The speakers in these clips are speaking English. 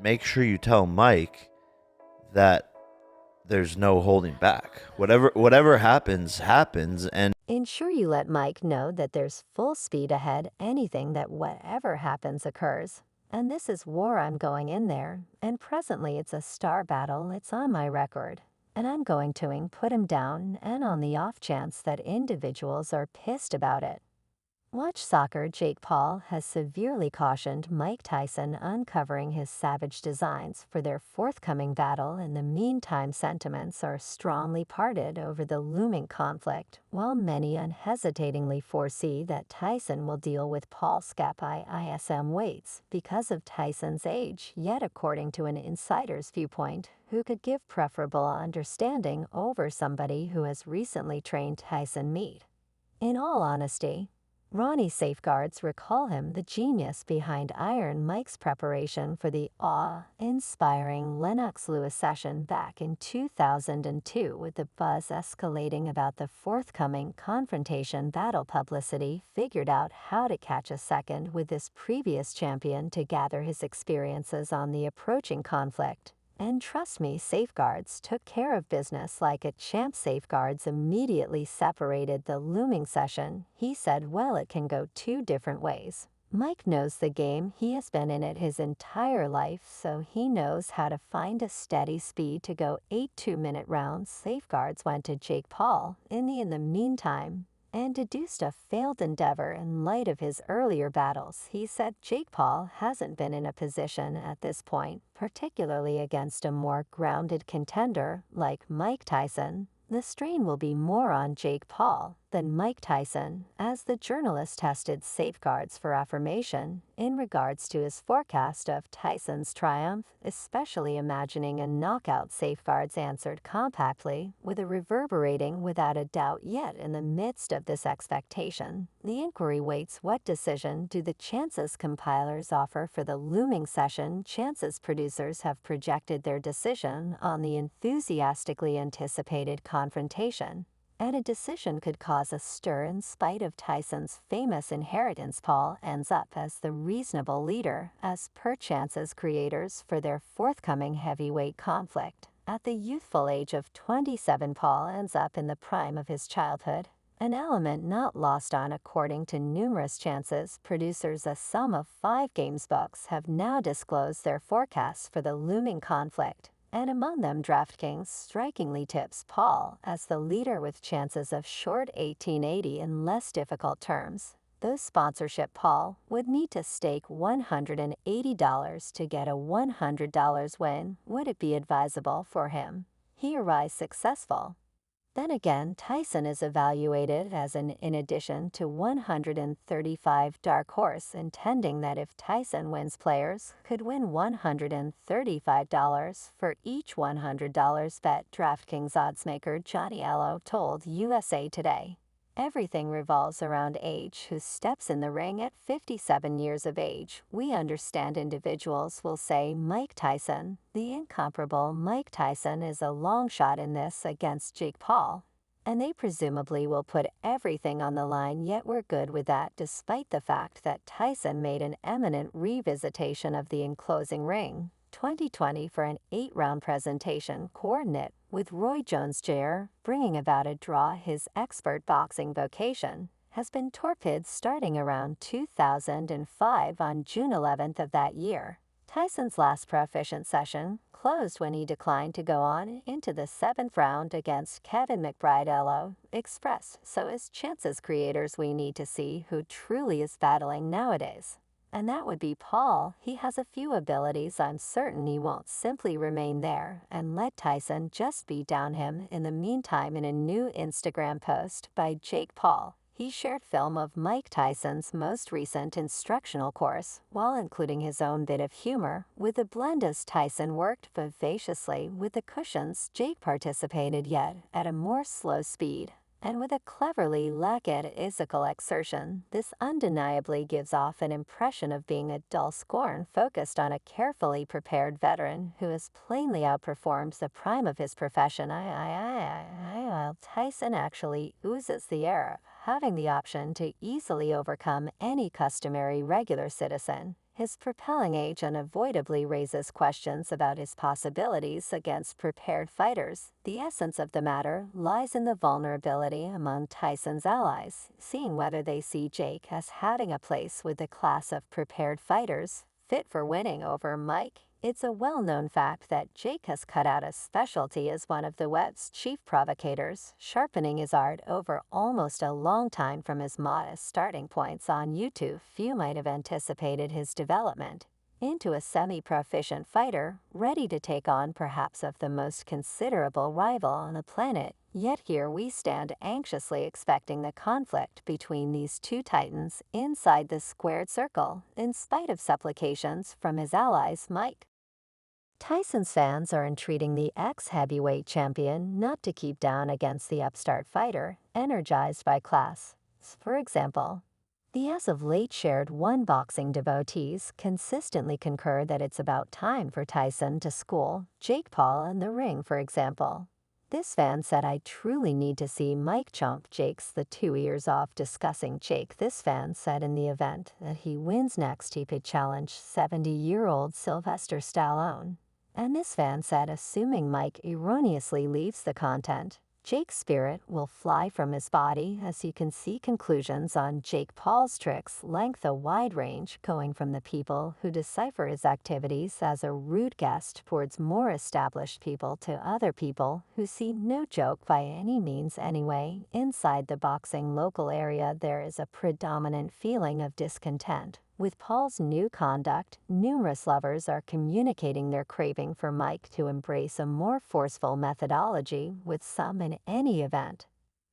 make sure you tell Mike that there's no holding back. Whatever happens, happens. And Ensure you let Mike know that there's full speed ahead, anything that whatever happens occurs. And this is war, I'm going in there, and presently it's a star battle, it's on my record. And I'm going to put him down, and on the off chance that individuals are pissed about it. Watch Soccer Jake Paul has severely cautioned Mike Tyson uncovering his savage designs for their forthcoming battle. In the meantime, sentiments are strongly parted over the looming conflict, while many unhesitatingly foresee that Tyson will deal with Paul Scapi ISM weights because of Tyson's age, yet according to an insider's viewpoint, who could give preferable understanding over somebody who has recently trained Tyson meat. In all honesty, Ronnie Safeguards recall him the genius behind Iron Mike's preparation for the awe-inspiring Lennox Lewis session back in 2002, with the buzz escalating about the forthcoming confrontation. Battle publicity figured out how to catch a second with this previous champion to gather his experiences on the approaching conflict. And trust me, Safeguards took care of business like a champ. Safeguards immediately separated the looming session. He said, well, it can go two different ways. Mike knows the game. He has been in it his entire life, so he knows how to find a steady speed to go 8 2-minute rounds. Safeguards went to Jake Paul in the meantime and deduced a failed endeavor in light of his earlier battles. He said Jake Paul hasn't been in a position at this point, particularly against a more grounded contender like Mike Tyson. The strain will be more on Jake Paul than Mike Tyson, as the journalist tested Safeguards for affirmation in regards to his forecast of Tyson's triumph, especially imagining a knockout. Safeguards answered compactly, with a reverberating without a doubt. Yet in the midst of this expectation, the inquiry waits. What decision do the chances compilers offer for the looming session? Chances producers have projected their decision on the enthusiastically anticipated confrontation, and a decision could cause a stir. In spite of Tyson's famous inheritance, Paul ends up as the reasonable leader, as per Chance's creators, for their forthcoming heavyweight conflict. At the youthful age of 27, Paul ends up in the prime of his childhood, an element not lost on. According to numerous Chances producers, a sum of 5 games books have now disclosed their forecasts for the looming conflict, and among them DraftKings strikingly tips Paul as the leader, with chances of short 1880. In less difficult terms, those sponsorship Paul would need to stake $180 to get a $100 win. Would it be advisable for him? He arise successful. Then again, Tyson is evaluated as an in addition to 135 dark horse, intending that if Tyson wins, players could win $135 for each $100 bet. DraftKings oddsmaker Johnny Allo told USA Today, everything revolves around age. Who steps in the ring at 57 years of age? We understand individuals will say Mike Tyson, the incomparable Mike Tyson, is a long shot in this against Jake Paul, and they presumably will put everything on the line. Yet we're good with that, despite the fact that Tyson made an eminent revisitation of the enclosing ring 2020 for an 8-round presentation coordinate with Roy Jones Jr., bringing about a draw. His expert boxing vocation has been torpid starting around 2005. On June 11th of that year, Tyson's last proficient session closed when he declined to go on into the 7th round against Kevin McBride. Elo expressed, so as Chances creators, we need to see who truly is battling nowadays. And that would be Paul. He has a few abilities. I'm certain he won't simply remain there and let Tyson just beat down him. In the meantime, in a new Instagram post by Jake Paul, he shared film of Mike Tyson's most recent instructional course, while including his own bit of humor with a blend as Tyson worked vivaciously with the cushions. Jake participated, yet at a more slow speed, and with a cleverly lackadaisical exertion. This undeniably gives off an impression of being a dull scorn focused on a carefully prepared veteran who has plainly outperformed the prime of his profession. Tyson actually oozes the air of having the option to easily overcome any customary regular citizen. His propelling age unavoidably raises questions about his possibilities against prepared fighters. The essence of the matter lies in the vulnerability among Tyson's allies, seeing whether they see Jake as having a place with the class of prepared fighters fit for winning over Mike. It's a well-known fact that Jake has cut out a specialty as one of the web's chief provocators, sharpening his art over almost a long time from his modest starting points on YouTube. Few might have anticipated his development into a semi-proficient fighter, ready to take on perhaps of the most considerable rival on the planet. Yet here we stand anxiously expecting the conflict between these two titans inside the squared circle, in spite of supplications from his allies Mike. Tyson's fans are entreating the ex-heavyweight champion not to keep down against the upstart fighter, energized by class. For example, the as-of-late shared one boxing devotees consistently concur that it's about time for Tyson to school Jake Paul in the ring, for example. This fan said, "I truly need to see Mike chomp Jake's the 2 ears off." Discussing Jake, this fan said in the event that he wins next he could challenge 70-year-old Sylvester Stallone. And this fan said, assuming Mike erroneously leaves the content, Jake's spirit will fly from his body. As you can see, conclusions on Jake Paul's tricks length a wide range, going from the people who decipher his activities as a rude guest towards more established people to other people who see no joke by any means anyway. Inside the boxing local area, there is a predominant feeling of discontent. With Paul's new conduct, numerous lovers are communicating their craving for Mike to embrace a more forceful methodology, with some in any event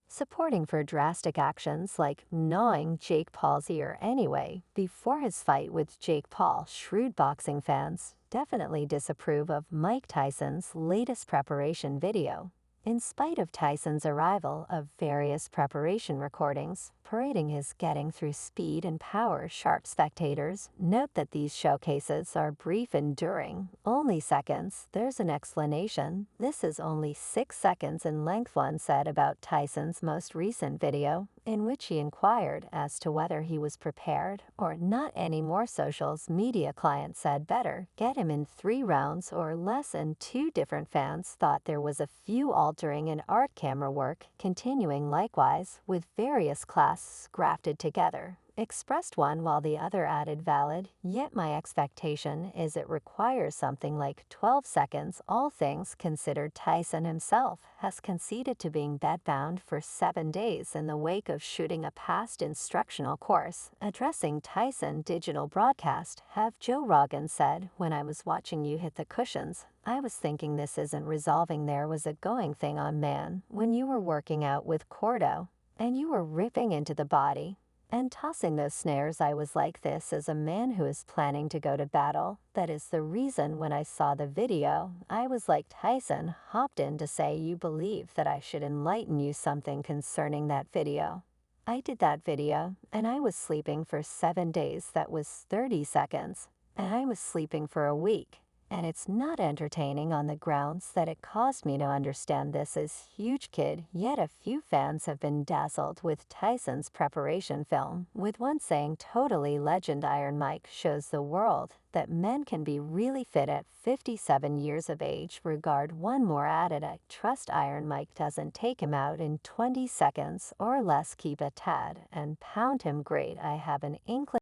supporting for drastic actions like gnawing Jake Paul's ear anyway before his fight with Jake Paul. Shrewd boxing fans definitely disapprove of Mike Tyson's latest preparation video. In spite of Tyson's arrival of various preparation recordings parading his getting through speed and power, sharp spectators note that these showcases are brief, enduring, only seconds. There's an explanation. This is only 6 seconds in length, one said about Tyson's most recent video, in which he inquired as to whether he was prepared or not anymore. Social's media client said better get him in 3 rounds or less, and 2 different fans thought there was a few altering in art camera work, continuing likewise with various classes grafted together. Expressed one, while the other added valid, yet my expectation is it requires something like 12 seconds. All things considered, Tyson himself has conceded to being bedbound for 7 days in the wake of shooting a past instructional course. Addressing Tyson digital broadcast, have Joe Rogan said, "When I was watching you hit the cushions, I was thinking this isn't resolving. There was a going thing on, man, when you were working out with Cordo and you were ripping into the body and tossing those snares. I was like, this is a man who is planning to go to battle. That is the reason when I saw the video, I was like." Tyson hopped in to say, "You believe that I should enlighten you something concerning that video. I did that video, and I was sleeping for 7 days. That was 30 seconds. And I was sleeping for a week. And it's not entertaining on the grounds that it caused me to understand this is huge, kid." Yet a few fans have been dazzled with Tyson's preparation film, with one saying, "Totally legend. Iron Mike shows the world that men can be really fit at 57 years of age." Regard one more added, "I trust Iron Mike doesn't take him out in 20 seconds or less. Keep a tad and pound him. Great. I have an inkling